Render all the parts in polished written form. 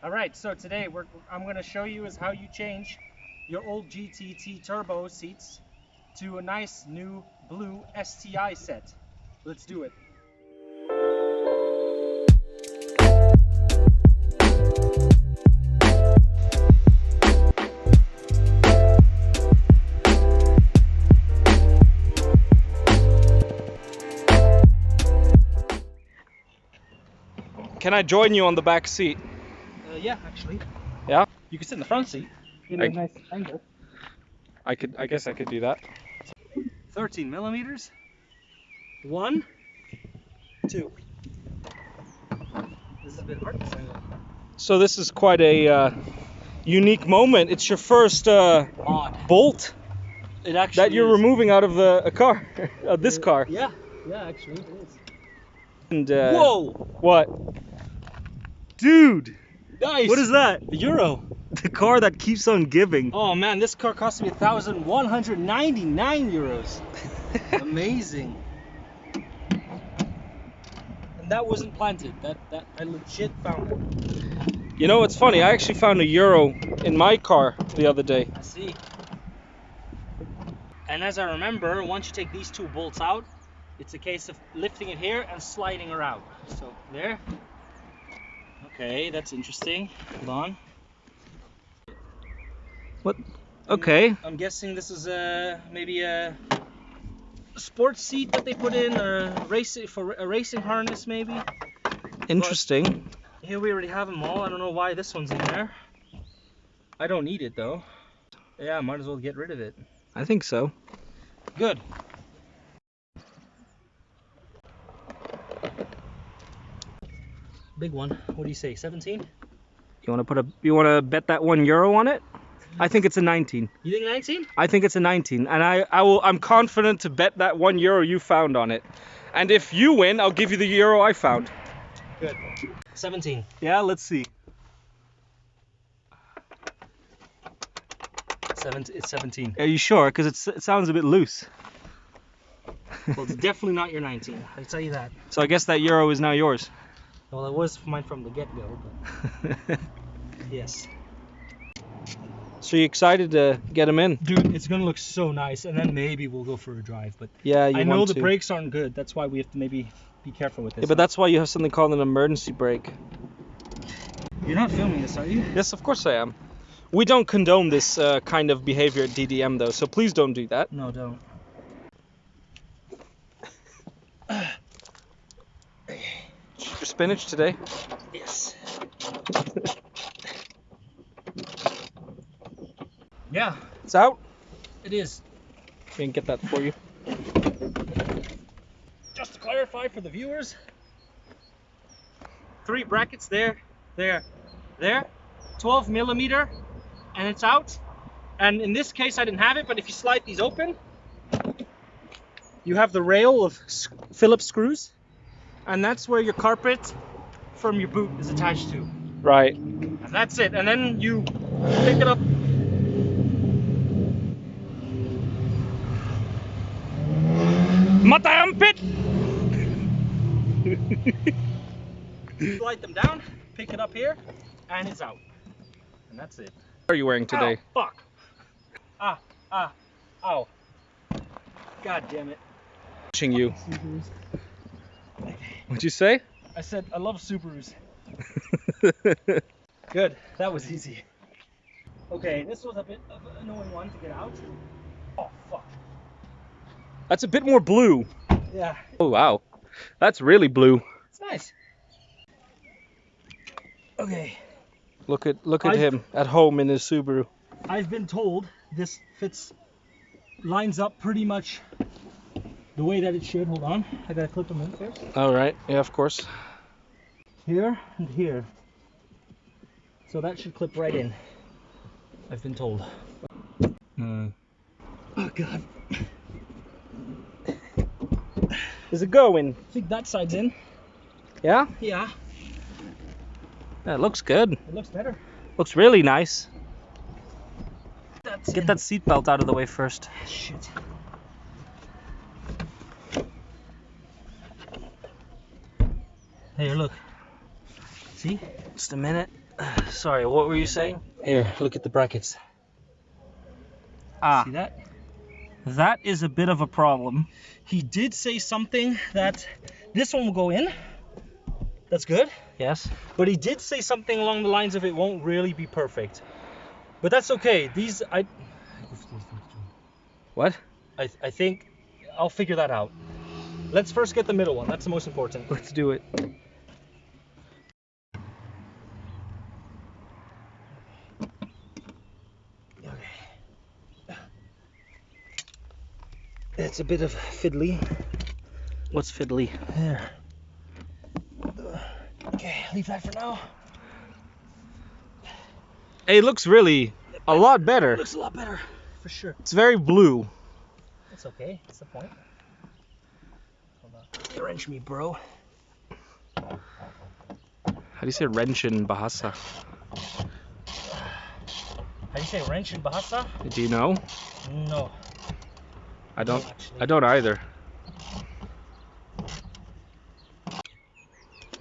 Alright, so today I'm going to show you is how you change your old GTT turbo seats to a nice new blue STI set. Let's do it. Can I join you on the back seat? Yeah, actually. Yeah? You can sit in the front seat. In a nice angle. I guess I could do that. 13 millimeters. 1, 2. This is a bit hard to angle. So this is quite a unique moment. It's your first bolt It actually that you're is. removing out of a car, this car. Yeah, actually it is. And Whoa! What? Dude! Nice! What is that? The Euro. The car that keeps on giving. Oh man, this car cost me 1,199 euros. Amazing. And that wasn't planted. That I legit found it. You know, it's funny. I actually found a Euro in my car the other day. I see. And as I remember, once you take these two bolts out, it's a case of lifting it here and sliding her out. So there. Okay, that's interesting. Hold on. What? Okay. I'm guessing this is maybe a sports seat that they put in, or for a racing harness maybe. Interesting. But here we already have them all. I don't know why this one's in there. I don't need it though. Yeah, might as well get rid of it. I think so. Good. Big one. What do you say? 17? You want to bet that €1 on it? I think it's a 19. You think 19? I think it's a 19, and I'm confident to bet that €1 you found on it. And if you win, I'll give you the euro I found. Good. 17. Yeah, let's see. It's 17. Are you sure? Because it sounds a bit loose. Well, it's definitely not your 19. I tell you that. So I guess that euro is now yours. Well, it was mine from the get-go, but yes. So you excited to get them in? Dude, it's gonna look so nice, and then maybe we'll go for a drive. But yeah, I know the brakes aren't good. That's why we have to maybe be careful with this. Yeah, but that's why you have something called an emergency brake. You're not filming this, are you? Yes, of course I am. We don't condone this kind of behavior at DDM, though, so please don't do that. No, don't. Your spinach today? Yes. Yeah, it's out. It is. We can get that for you. Just to clarify for the viewers, 3 brackets there, 12 millimeter, and it's out. And in this case, I didn't have it, but if you slide these open, you have the rail of Phillips screws, and that's where your carpet from your boot is attached to. Right. And that's it. And then you pick it up. Mata armpit! Slide them down, pick it up here, and it's out. And that's it. What are you wearing today? Ow, fuck. Ow. God damn it. Watching you. What'd you say? I said I love Subarus. Good, that was easy. Okay, this was a bit of an annoying one to get out. Oh, fuck. That's a bit more blue. Yeah. Oh, wow. That's really blue. It's nice. Okay. Look at him at home in his Subaru. I've been told this lines up pretty much the way that it should. Hold on, I gotta clip them in first. All right, yeah, of course. Here and here. So that should clip right in. I've been told. Oh God. Is it going? I think that side's in. Yeah? Yeah. That looks good. It looks better. Looks really nice. That's Get that seatbelt out of the way first. Shit. Here, look. See? Just a minute. Sorry, what were you saying? Here, look at the brackets. Ah, See that? that is a bit of a problem. He did say something that this one will go in. That's good. Yes. But he did say something along the lines of it won't really be perfect. But that's okay. What? I think I'll figure that out. Let's first get the middle one. That's the most important. Let's do it. Okay. It's a bit of fiddly. What's fiddly? There. Okay, leave that for now. Hey, it looks really a lot better. It looks a lot better, for sure. It's very blue. It's okay. That's the point. Hold on. You wrench me, bro. How do you say wrench in Bahasa? How do you say wrench in Bahasa? Do you know? No. I don't. No, actually. I don't either.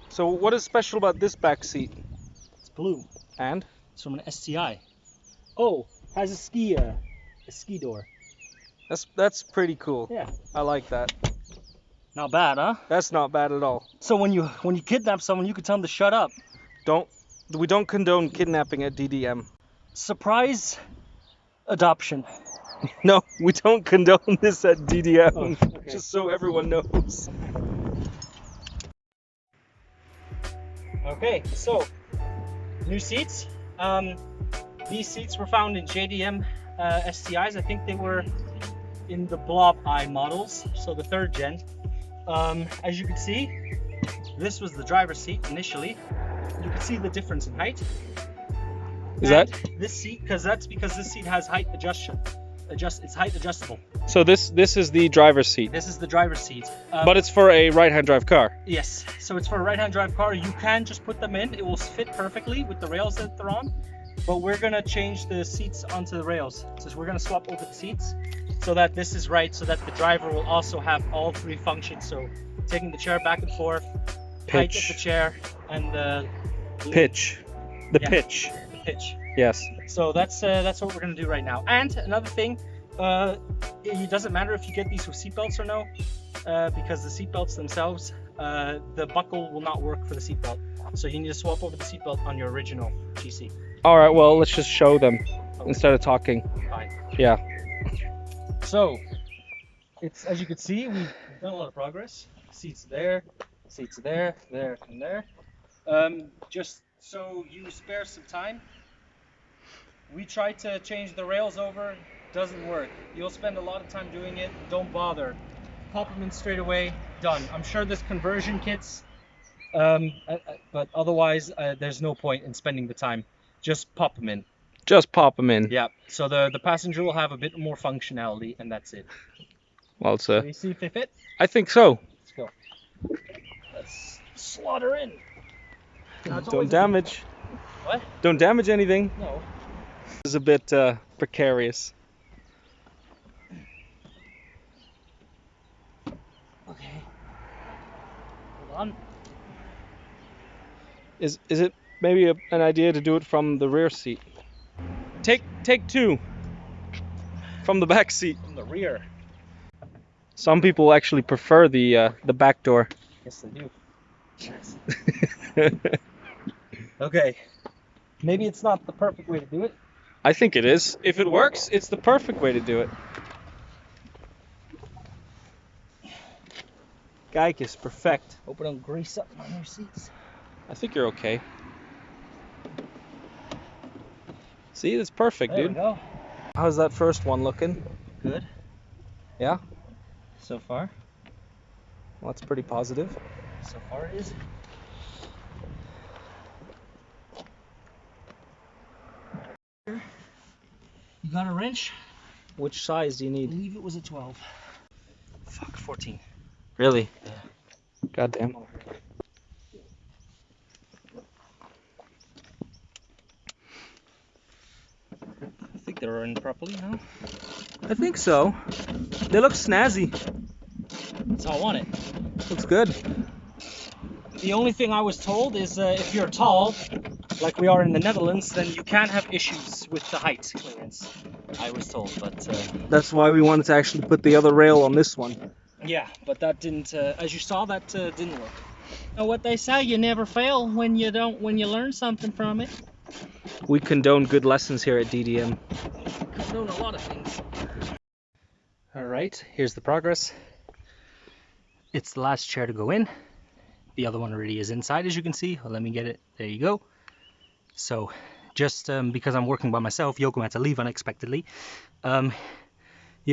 So what is special about this back seat? It's blue. And? It's from an STI. Oh, has a ski door. That's pretty cool. Yeah. I like that. Not bad, huh? That's not bad at all. So when you kidnap someone, you can tell them to shut up. We don't condone kidnapping at DDM. Surprise adoption. No, we don't condone this at DDM. Oh, okay. Just so everyone knows. Okay, so new seats. These seats were found in JDM STIs. I think they were in the blob eye models, so the 3rd gen. As you can see, this was the driver's seat initially. You can see the difference in height. Is that? This seat, because this seat has height it's height adjustable. So this is the driver's seat. This is the driver's seat. But it's for a right-hand drive car. Yes, so it's for a right-hand drive car. You can just put them in. It will fit perfectly with the rails that they're on. But we're gonna change the seats onto the rails. So we're gonna swap over the seats so that this is right, so that the driver will also have all 3 functions. So taking the chair back and forth, height of the chair, and the pitch. The pitch. The pitch. Yes. So that's what we're gonna do right now. And another thing, it doesn't matter if you get these with seatbelts or no, because the seatbelts themselves, the buckle will not work for the seatbelt. So you need to swap over the seatbelt on your original GC. All right. Well, let's just show them instead of talking. Fine. Yeah. So it's, as you can see, we've done a lot of progress. Seats there, there, and there. Just so you spare some time, we tried to change the rails over. Doesn't work. You'll spend a lot of time doing it. Don't bother. Pop them in straight away. Done. I'm sure there's conversion kits, but otherwise there's no point in spending the time. Just pop them in. Just pop them in. Yeah. So the passenger will have a bit more functionality, and that's it. Well, it's Can you see if they fit? I think so. Let's go. Let's slaughter in. Don't damage. What? Don't damage anything. No. This is a bit precarious. Okay. Hold on. Is it maybe an idea to do it from the rear seat? Take 2 from the back seat. From the rear. Some people actually prefer the back door. Yes, they do. Okay. Maybe it's not the perfect way to do it. I think it is. If it works, it's the perfect way to do it. Kijk is perfect. Hope I don't grease up on your seats. I think you're okay. See, it's perfect, There dude. we go. How's that first one looking? Good. Yeah? So far. Well, that's pretty positive. So far it is. You got a wrench? Which size do you I need? believe it was a 12. Fuck, 14. Really? Yeah. God damn. I think they're in properly now. I think so. They look snazzy. That's how I want it. Looks good. The only thing I was told is if you're tall, like we are in the Netherlands, then you can have issues with the height clearance, I was told. But That's why we wanted to actually put the other rail on this one. yeah, but that didn't, as you saw, that didn't work. Now, what they say, you never fail when you learn something from it. We condone good lessons here at DDM. Condone a lot of things. All right, here's the progress. It's the last chair to go in. The other one already is inside, as you can see. Well, let me get it. There you go. So, just because I'm working by myself, Yoko had to leave unexpectedly. You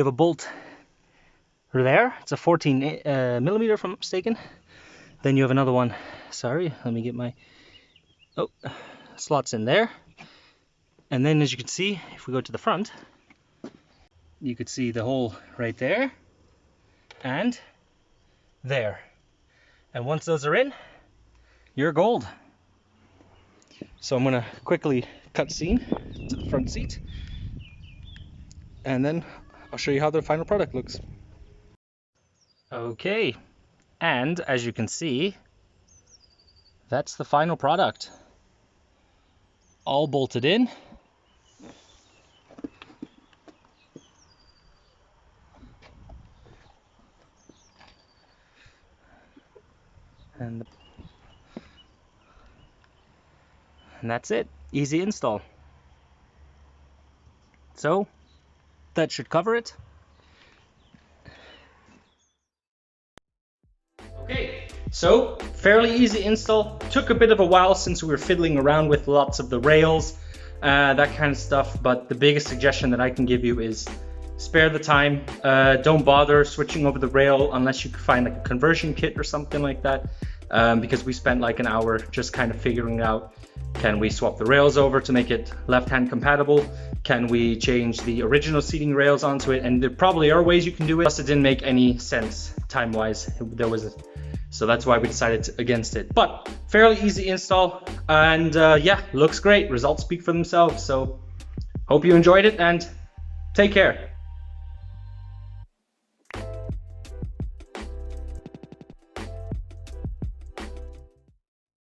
have a bolt there. It's a 14 millimeter, if I'm not mistaken. Then you have another one. Sorry, let me get my slots in there. And then, as you can see, if we go to the front, you could see the hole right there and there. And once those are in, you're gold. So I'm gonna quickly cut scene to the front seat, and then I'll show you how the final product looks. Okay, and as you can see, that's the final product. All bolted in. And that's it. Easy install. So that should cover it. Okay, so fairly easy install. Took a bit of a while since we were fiddling around with lots of the rails, that kind of stuff, but the biggest suggestion that I can give you is spare the time. Don't bother switching over the rail unless you can find like a conversion kit or something like that, because we spent like an hour just kind of figuring out, can we swap the rails over to make it left-hand compatible? Can we change the original seating rails onto it? And there probably are ways you can do it, plus it didn't make any sense time-wise. So that's why we decided against it. But fairly easy install, and yeah, looks great. Results speak for themselves. So hope you enjoyed it, and take care.